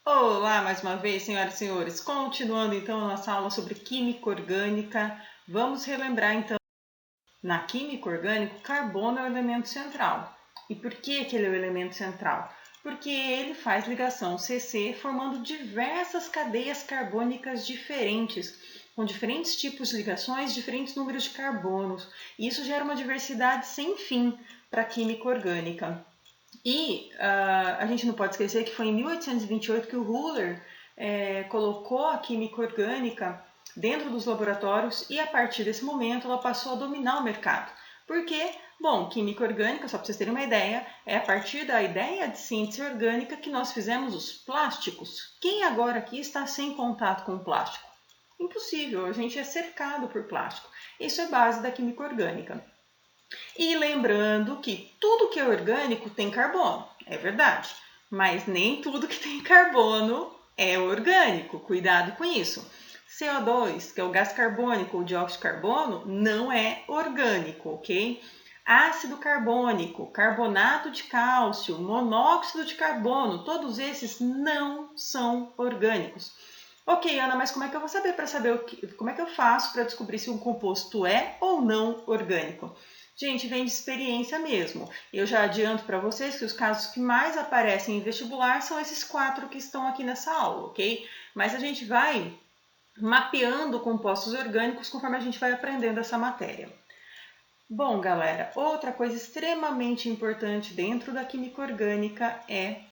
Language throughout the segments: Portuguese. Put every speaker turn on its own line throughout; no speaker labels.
Olá, mais uma vez, senhoras e senhores. Continuando então a nossa aula sobre química orgânica, vamos relembrar então, na química orgânica, o carbono é o elemento central. E por que ele é o elemento central? Porque ele faz ligação CC formando diversas cadeias carbônicas diferentes, com diferentes tipos de ligações, diferentes números de carbonos. E isso gera uma diversidade sem fim para a química orgânica. E a gente não pode esquecer que foi em 1828 que o Ruller colocou a química orgânica dentro dos laboratórios e a partir desse momento ela passou a dominar o mercado. Porque, bom, química orgânica, só para vocês terem uma ideia, é a partir da ideia de síntese orgânica que nós fizemos os plásticos. Quem agora aqui está sem contato com o plástico? Impossível, a gente é cercado por plástico. Isso é base da química orgânica. E lembrando que tudo que é orgânico tem carbono, é verdade, mas nem tudo que tem carbono é orgânico, cuidado com isso. CO2, que é o gás carbônico ou dióxido de carbono, não é orgânico, ok? Ácido carbônico, carbonato de cálcio, monóxido de carbono, todos esses não são orgânicos. Ok, Ana, mas como é que eu vou saber como é que eu faço para descobrir se um composto é ou não orgânico? Gente, vem de experiência mesmo. Eu já adianto para vocês que os casos que mais aparecem em vestibular são esses 4 que estão aqui nessa aula, ok? Mas a gente vai mapeando compostos orgânicos conforme a gente vai aprendendo essa matéria. Bom, galera, outra coisa extremamente importante dentro da química orgânica é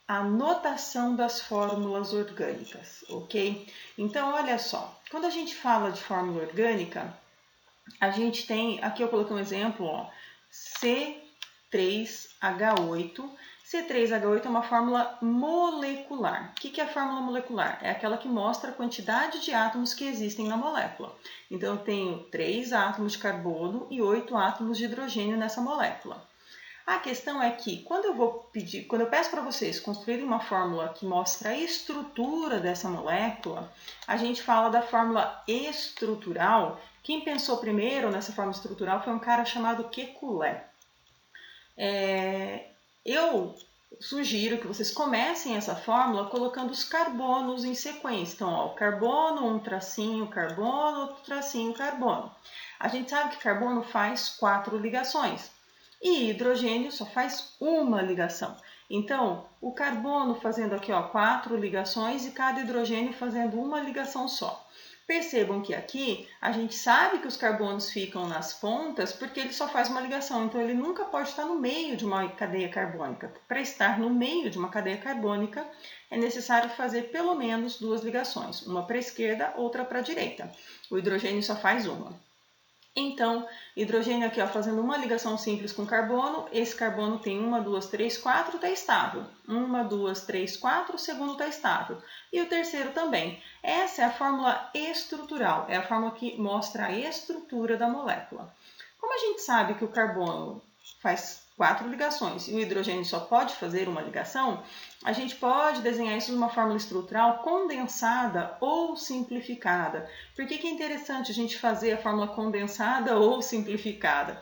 a notação das fórmulas orgânicas, ok? Então, olha só, quando a gente fala de fórmula orgânica, a gente tem, aqui eu coloquei um exemplo, ó, C3H8. C3H8 é uma fórmula molecular. O que é a fórmula molecular? É aquela que mostra a quantidade de átomos que existem na molécula. Então, eu tenho 3 átomos de carbono e 8 átomos de hidrogênio nessa molécula. A questão é que quando eu peço para vocês construírem uma fórmula que mostra a estrutura dessa molécula, a gente fala da fórmula estrutural. Quem pensou primeiro nessa fórmula estrutural foi um cara chamado Kekulé. Eu sugiro que vocês comecem essa fórmula colocando os carbonos em sequência. Então, ó, carbono, um tracinho, carbono, outro tracinho, carbono. A gente sabe que carbono faz 4 ligações. E hidrogênio só faz uma ligação. Então, o carbono fazendo aqui 4 ligações e cada hidrogênio fazendo uma ligação só. Percebam que aqui a gente sabe que os carbonos ficam nas pontas porque ele só faz uma ligação. Então, ele nunca pode estar no meio de uma cadeia carbônica. Para estar no meio de uma cadeia carbônica, é necessário fazer pelo menos 2 ligações. Uma para a esquerda, outra para a direita. O hidrogênio só faz uma. Então, hidrogênio aqui, ó, fazendo uma ligação simples com carbono, esse carbono tem 1, 2, 3, 4, está estável. 1, 2, 3, 4, o segundo está estável. E o terceiro também. Essa é a fórmula estrutural, é a fórmula que mostra a estrutura da molécula. Como a gente sabe que o carbono faz 4 ligações e o hidrogênio só pode fazer uma ligação, a gente pode desenhar isso numa fórmula estrutural condensada ou simplificada. Por que é interessante a gente fazer a fórmula condensada ou simplificada?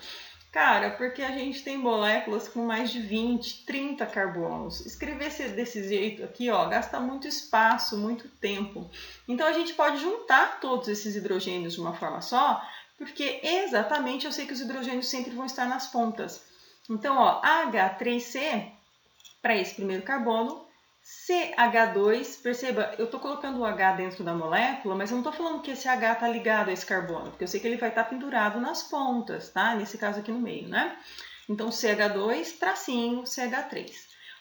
Cara, porque a gente tem moléculas com mais de 20, 30 carbonos. Escrever desse jeito aqui, ó, gasta muito espaço, muito tempo. Então, a gente pode juntar todos esses hidrogênios de uma forma só, porque exatamente eu sei que os hidrogênios sempre vão estar nas pontas. Então, ó, H3C para esse primeiro carbono, CH2, perceba, eu estou colocando o H dentro da molécula, mas eu não estou falando que esse H está ligado a esse carbono, porque eu sei que ele vai estar pendurado nas pontas, tá? Nesse caso aqui no meio, né? Então, CH2, tracinho, CH3.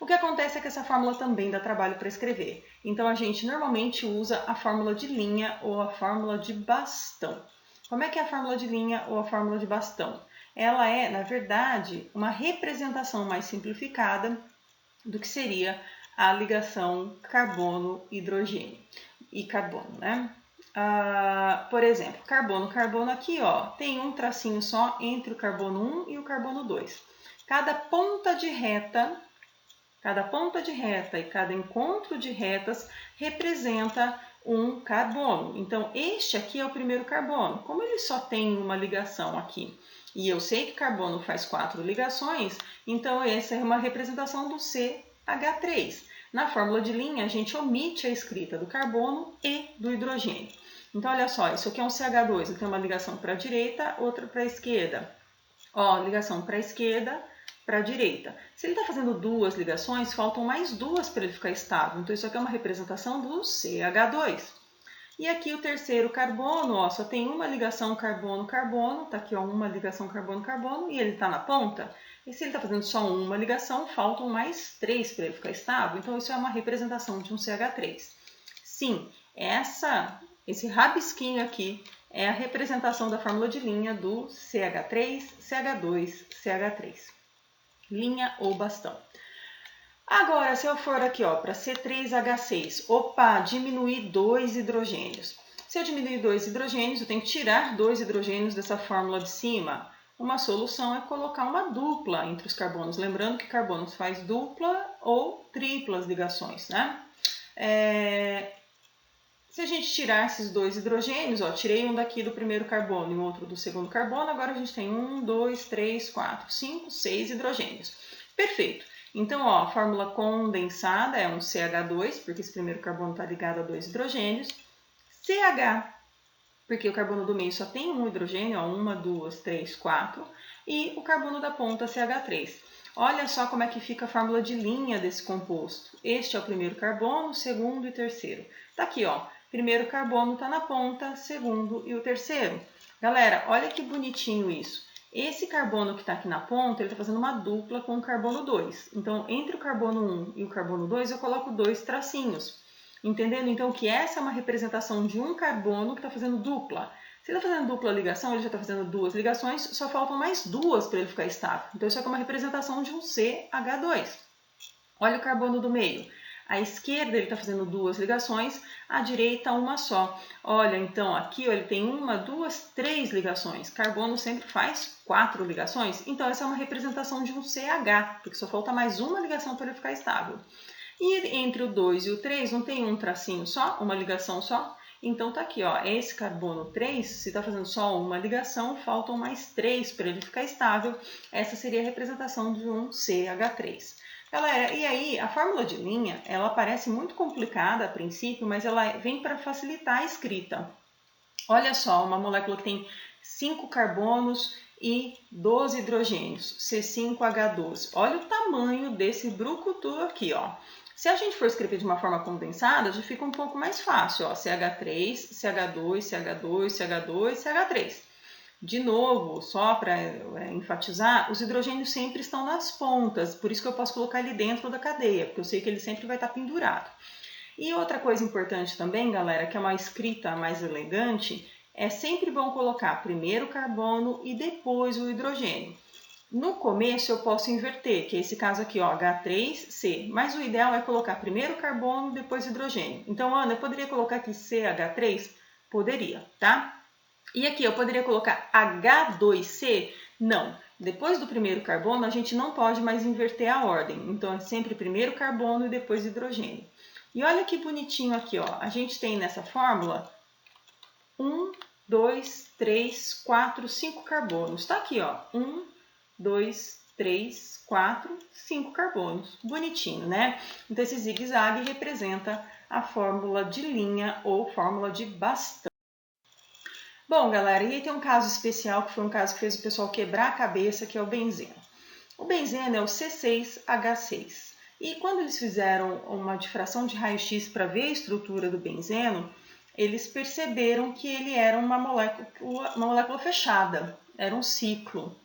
O que acontece é que essa fórmula também dá trabalho para escrever. Então, a gente normalmente usa a fórmula de linha ou a fórmula de bastão. Como é que é a fórmula de linha ou a fórmula de bastão? Ela é, na verdade, uma representação mais simplificada do que seria a ligação carbono-hidrogênio e carbono, né? Por exemplo, carbono aqui, ó, tem um tracinho só entre o carbono 1 e o carbono 2. Cada ponta de reta e cada encontro de retas representa um carbono. Então, este aqui é o primeiro carbono. Como ele só tem uma ligação aqui, e eu sei que carbono faz 4 ligações, então essa é uma representação do CH3. Na fórmula de linha, a gente omite a escrita do carbono e do hidrogênio. Então, olha só, isso aqui é um CH2, eu tenho uma ligação para a direita, outra para a esquerda. Ó, ligação para a esquerda, para a direita. Se ele está fazendo duas ligações, faltam mais duas para ele ficar estável. Então, isso aqui é uma representação do CH2. E aqui o terceiro carbono, ó, só tem uma ligação carbono-carbono. Tá aqui, ó, uma ligação carbono-carbono e ele está na ponta. E se ele está fazendo só uma ligação, faltam mais três para ele ficar estável. Então, isso é uma representação de um CH3. Sim, esse rabisquinho aqui é a representação da fórmula de linha do CH3, CH2, CH3. Linha ou bastão. Agora, se eu for aqui para C3H6, opa, diminuir 2 hidrogênios. Se eu diminuir 2 hidrogênios, eu tenho que tirar 2 hidrogênios dessa fórmula de cima. Uma solução é colocar uma dupla entre os carbonos. Lembrando que carbono faz dupla ou triplas ligações, né? Se a gente tirar esses 2 hidrogênios, ó, tirei um daqui do primeiro carbono e outro do segundo carbono, agora a gente tem 1, 2, 3, 4, 5, 6 hidrogênios. Perfeito. Então, ó, a fórmula condensada é um CH2, porque esse primeiro carbono está ligado a 2 hidrogênios. CH, porque o carbono do meio só tem um hidrogênio, ó, 1, 2, 3, 4. E o carbono da ponta, CH3. Olha só como é que fica a fórmula de linha desse composto. Este é o primeiro carbono, segundo e terceiro. Tá aqui, ó. Primeiro carbono está na ponta, segundo e o terceiro. Galera, olha que bonitinho isso. Esse carbono que está aqui na ponta, ele está fazendo uma dupla com o carbono 2. Então, entre o carbono 1 e o carbono 2, eu coloco 2 tracinhos. Entendendo, então, que essa é uma representação de um carbono que está fazendo dupla. Se ele está fazendo dupla ligação, ele já está fazendo duas ligações, só faltam mais duas para ele ficar estável. Então, isso aqui é uma representação de um CH2. Olha o carbono do meio. À esquerda ele está fazendo duas ligações, à direita uma só. Olha, então aqui ó, ele tem uma, duas, três ligações. Carbono sempre faz 4 ligações. Então essa é uma representação de um CH, porque só falta mais uma ligação para ele ficar estável. E entre o 2 e o 3 não tem um tracinho só, uma ligação só? Então tá aqui, ó, esse carbono 3, se está fazendo só uma ligação, faltam mais 3 para ele ficar estável. Essa seria a representação de um CH3. Galera, e aí a fórmula de linha, ela parece muito complicada a princípio, mas ela vem para facilitar a escrita. Olha só, uma molécula que tem 5 carbonos e 12 hidrogênios, C5H12. Olha o tamanho desse brucutu aqui, ó. Se a gente for escrever de uma forma condensada, já fica um pouco mais fácil, ó. CH3, CH2, CH2, CH2, CH3. De novo, só para enfatizar, os hidrogênios sempre estão nas pontas, por isso que eu posso colocar ele dentro da cadeia, porque eu sei que ele sempre vai estar pendurado. E outra coisa importante também, galera, que é uma escrita mais elegante, é sempre bom colocar primeiro o carbono e depois o hidrogênio. No começo eu posso inverter, que é esse caso aqui, ó, H3C, mas o ideal é colocar primeiro o carbono e depois o hidrogênio. Então, Ana, eu poderia colocar aqui CH3? Poderia, tá? E aqui eu poderia colocar H2C? Não. Depois do primeiro carbono, a gente não pode mais inverter a ordem. Então, é sempre primeiro carbono e depois hidrogênio. E olha que bonitinho aqui, ó. A gente tem nessa fórmula 1, 2, 3, 4, 5 carbonos. Tá aqui, ó. 1, 2, 3, 4, 5 carbonos. Bonitinho, né? Então, esse zigue-zague representa a fórmula de linha ou fórmula de bastão. Bom, galera, e aí tem um caso especial, que foi um caso que fez o pessoal quebrar a cabeça, que é o benzeno. O benzeno é o C6H6. E quando eles fizeram uma difração de raio-x para ver a estrutura do benzeno, eles perceberam que ele era uma molécula fechada, era um ciclo.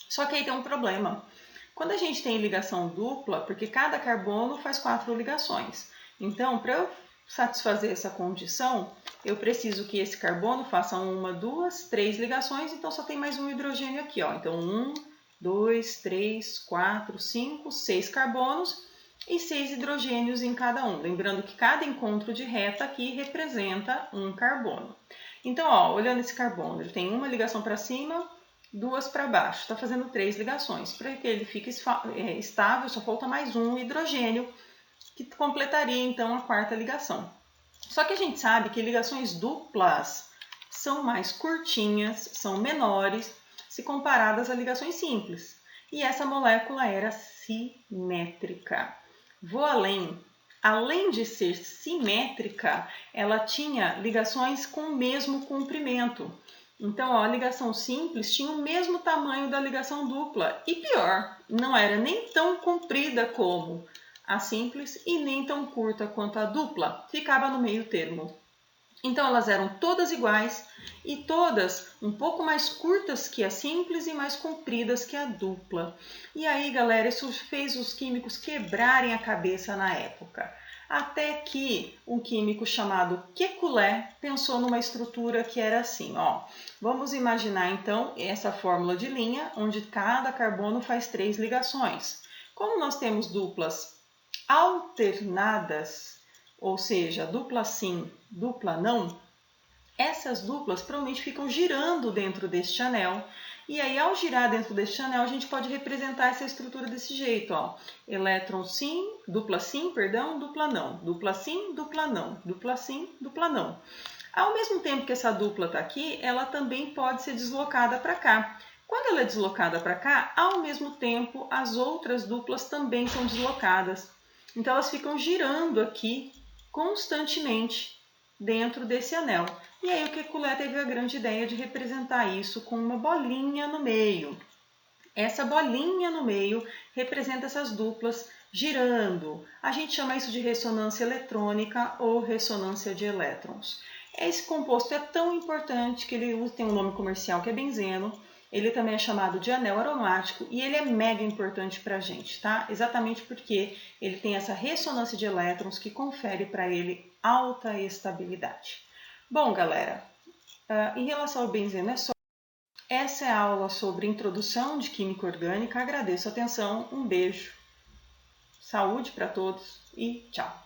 Só que aí tem um problema. Quando a gente tem ligação dupla, porque cada carbono faz 4 ligações. Então, para eu satisfazer essa condição, eu preciso que esse carbono faça 1, 2, 3 ligações, então só tem mais um hidrogênio aqui, ó. Então, 1, 2, 3, 4, 5, 6 carbonos e 6 hidrogênios em cada um. Lembrando que cada encontro de reta aqui representa um carbono. Então, ó, olhando esse carbono, ele tem uma ligação para cima, 2 para baixo. Está fazendo 3 ligações. Para que ele fique estável, só falta mais um hidrogênio, que completaria então a 4ª ligação. Só que a gente sabe que ligações duplas são mais curtinhas, são menores, se comparadas a ligações simples. E essa molécula era simétrica. Vou além. além de ser simétrica, ela tinha ligações com o mesmo comprimento. Então, ó, a ligação simples tinha o mesmo tamanho da ligação dupla. E pior, não era nem tão comprida como a simples e nem tão curta quanto a dupla. Ficava no meio termo. Então, elas eram todas iguais e todas um pouco mais curtas que a simples e mais compridas que a dupla. E aí, galera, isso fez os químicos quebrarem a cabeça na época. Até que um químico chamado Kekulé pensou numa estrutura que era assim, ó. Vamos imaginar então essa fórmula de linha, onde cada carbono faz 3 ligações. Como nós temos duplas alternadas, ou seja, dupla sim, dupla não, essas duplas provavelmente ficam girando dentro deste anel. E aí, ao girar dentro deste anel, a gente pode representar essa estrutura desse jeito, ó. Elétron sim, dupla não, dupla sim, dupla não, dupla sim, dupla não. Ao mesmo tempo que essa dupla está aqui, ela também pode ser deslocada para cá. Quando ela é deslocada para cá, ao mesmo tempo, as outras duplas também são deslocadas. Então, elas ficam girando aqui constantemente dentro desse anel. E aí o Kekulé teve a grande ideia de representar isso com uma bolinha no meio. Essa bolinha no meio representa essas duplas girando. A gente chama isso de ressonância eletrônica ou ressonância de elétrons. Esse composto é tão importante que ele tem um nome comercial que é benzeno. Ele também é chamado de anel aromático e ele é mega importante para a gente, tá? Exatamente porque ele tem essa ressonância de elétrons que confere para ele alta estabilidade. Bom, galera, em relação ao benzeno é só. Essa é a aula sobre introdução de química orgânica. Agradeço a atenção, um beijo, saúde para todos e tchau!